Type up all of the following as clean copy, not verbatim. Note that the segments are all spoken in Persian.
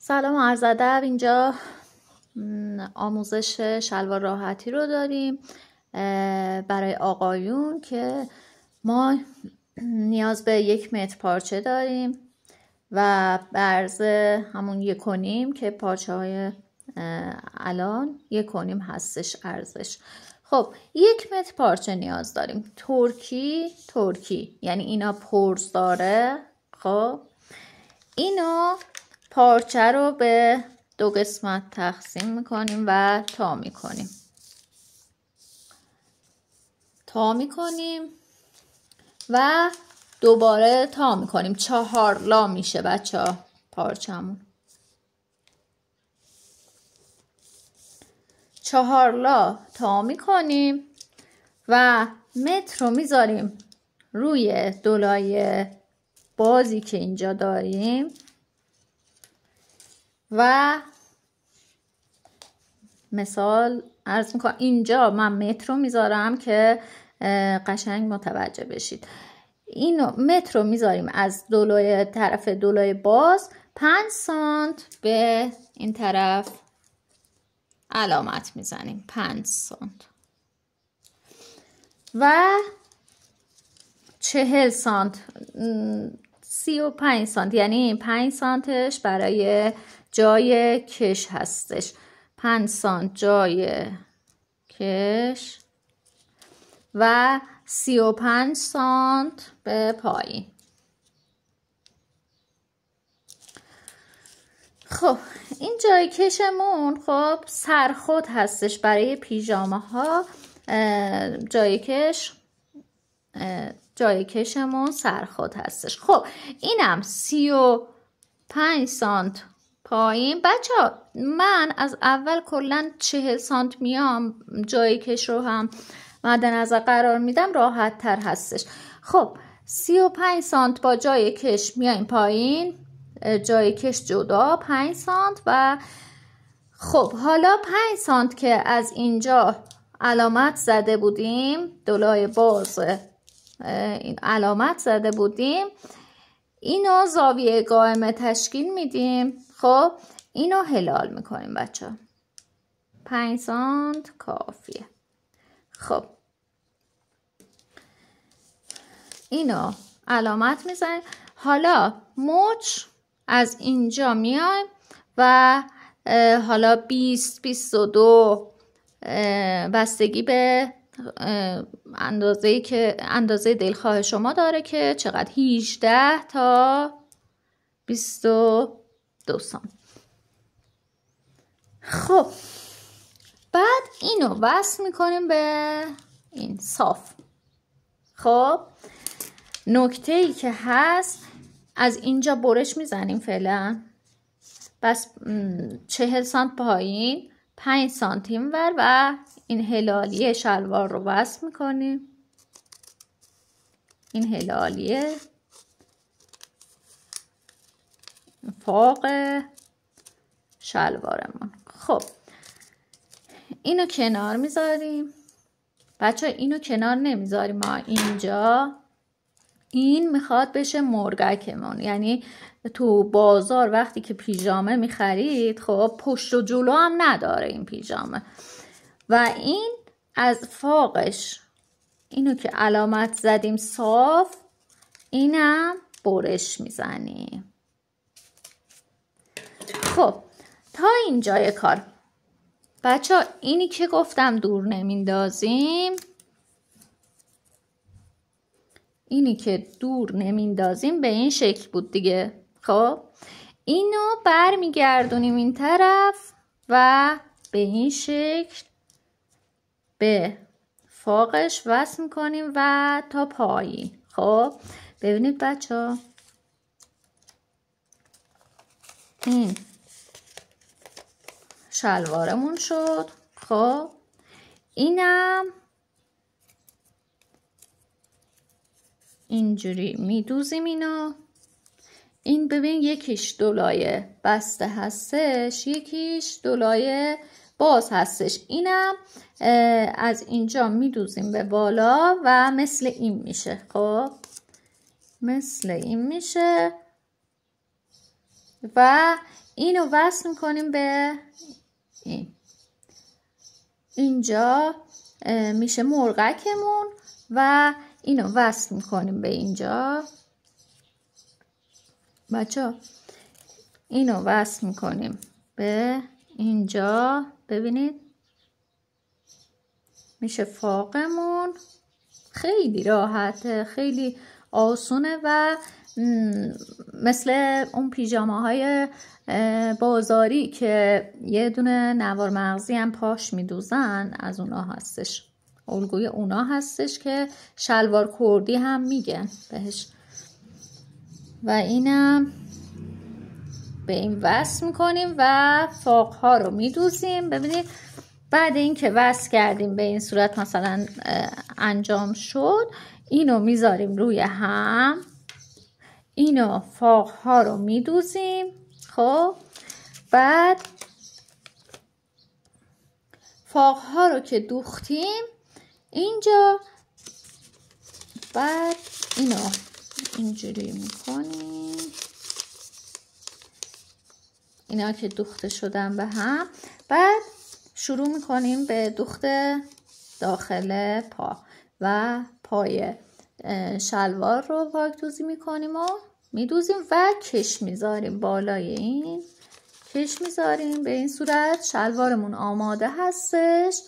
سلام عرض ادب. اینجا آموزش شلوار راحتی رو داریم برای آقایون که ما نیاز به 1 متر پارچه داریم و به عرض همون 1.5 که پارچه های الان 1.5 هستش عرضش. خب 1 متر پارچه نیاز داریم. ترکی یعنی اینا پرز داره. خب اینو پارچه رو به 2 قسمت تقسیم میکنیم و تا میکنیم و دوباره تا میکنیم. 4 لا میشه بچه ها پارچمون. 4 لا تا میکنیم و متر رو میذاریم روی دولای بازی که اینجا داریم و مثال عرض میکنم اینجا من متر رو میذارم که قشنگ متوجه بشید. اینو متر رو میذاریم از طرف دولای باز 5 سانت به این طرف علامت میزنیم 5 سانت و 40 سانت 35 سانت یعنی 5 سانتش برای جای کش هستش. 5 سانت جای کش و 35 سانت به پایین. خب این جای کشمون خب سرخود هستش برای پیژامه ها. جای کشمون سرخود هستش. خب اینم 35 سانت پایین. بچه من از اول کلن 40 سانت میام، جای کش رو هم مد نظر قرار میدم راحت تر هستش. خب 35 سانت با جای کش میایم پایین، جای کش جدا 5 سانت و خب حالا 5 سانت که از اینجا علامت زده بودیم، دولای باز این علامت زده بودیم، اینو زاویه قائمه تشکیل میدیم. خب اینو هلال میکنیم بچه 5 سانت کافیه. خب اینو علامت میزنیم. حالا موج از اینجا میایم و حالا 22 بستگی به اندازه دلخواه شما داره که چقدر 18 تا 22 سانت. خب بعد اینو وصل میکنیم به این صاف. خب نکته‌ای که هست از اینجا برش میزنیم فعلا، بس 40 سانت پایین 5 سانت اینور و این هلالیه شلوار رو وصل میکنیم. این هلالیه فوق شلوارمون. خب اینو کنار میذاریم بچه. اینو کنار نمیذاریم ما اینجا، این میخواد بشه مرغکمون. یعنی تو بازار وقتی که پیژامه میخرید خب پشت و جلو هم نداره این پیژامه و این از فوقش اینو که علامت زدیم صاف، اینم برش میزنیم. خب تا اینجای کار بچه اینی که گفتم دور نمیندازیم، به این شکل بود دیگه. خب اینو برمیگردونیم این طرف و به این شکل به فوقش وصل میکنیم و تا پایین. خب ببینید بچه ها این شلوارمون شد. خب اینم اینجوری میدوزیم اینو. این ببین یکیش دولای بسته هستش، یکیش دولای باز هستش. اینم از اینجا میدوزیم به بالا و مثل این میشه. خب مثل این میشه و اینو وصل میکنیم به اینجا میشه مرغکمون و اینو وصل میکنیم به اینجا. بچه اینو وصل میکنیم به اینجا، ببینید میشه فاقمون. خیلی راحته، خیلی آسونه و مثل اون پیژاماهای بازاری که یه دونه نوار مغزی هم پاش میدوزن، از اونا هستش، الگوی اونا هستش که شلوار کردی هم میگن بهش. و اینم به این وصل میکنیم و فاقها رو میدوزیم. ببینید بعد اینکه وصل کردیم به این صورت مثلا انجام شد، اینو میذاریم روی هم، اینو فاقها رو میدوزیم. خب بعد فاقها رو که دوختیم اینجا، بعد اینو اینجوری میکنیم، اینا که دوخته شدن به هم. بعد شروع میکنیم به دوخت داخل پا و پای شلوار رو پاکدوزی میکنیم و میدوزیم و کش میذاریم بالای این، کش میذاریم. به این صورت شلوارمون آماده هستش.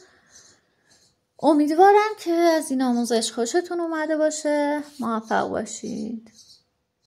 امیدوارم که از این آموزش خوشتون اومده باشه. موفق باشید.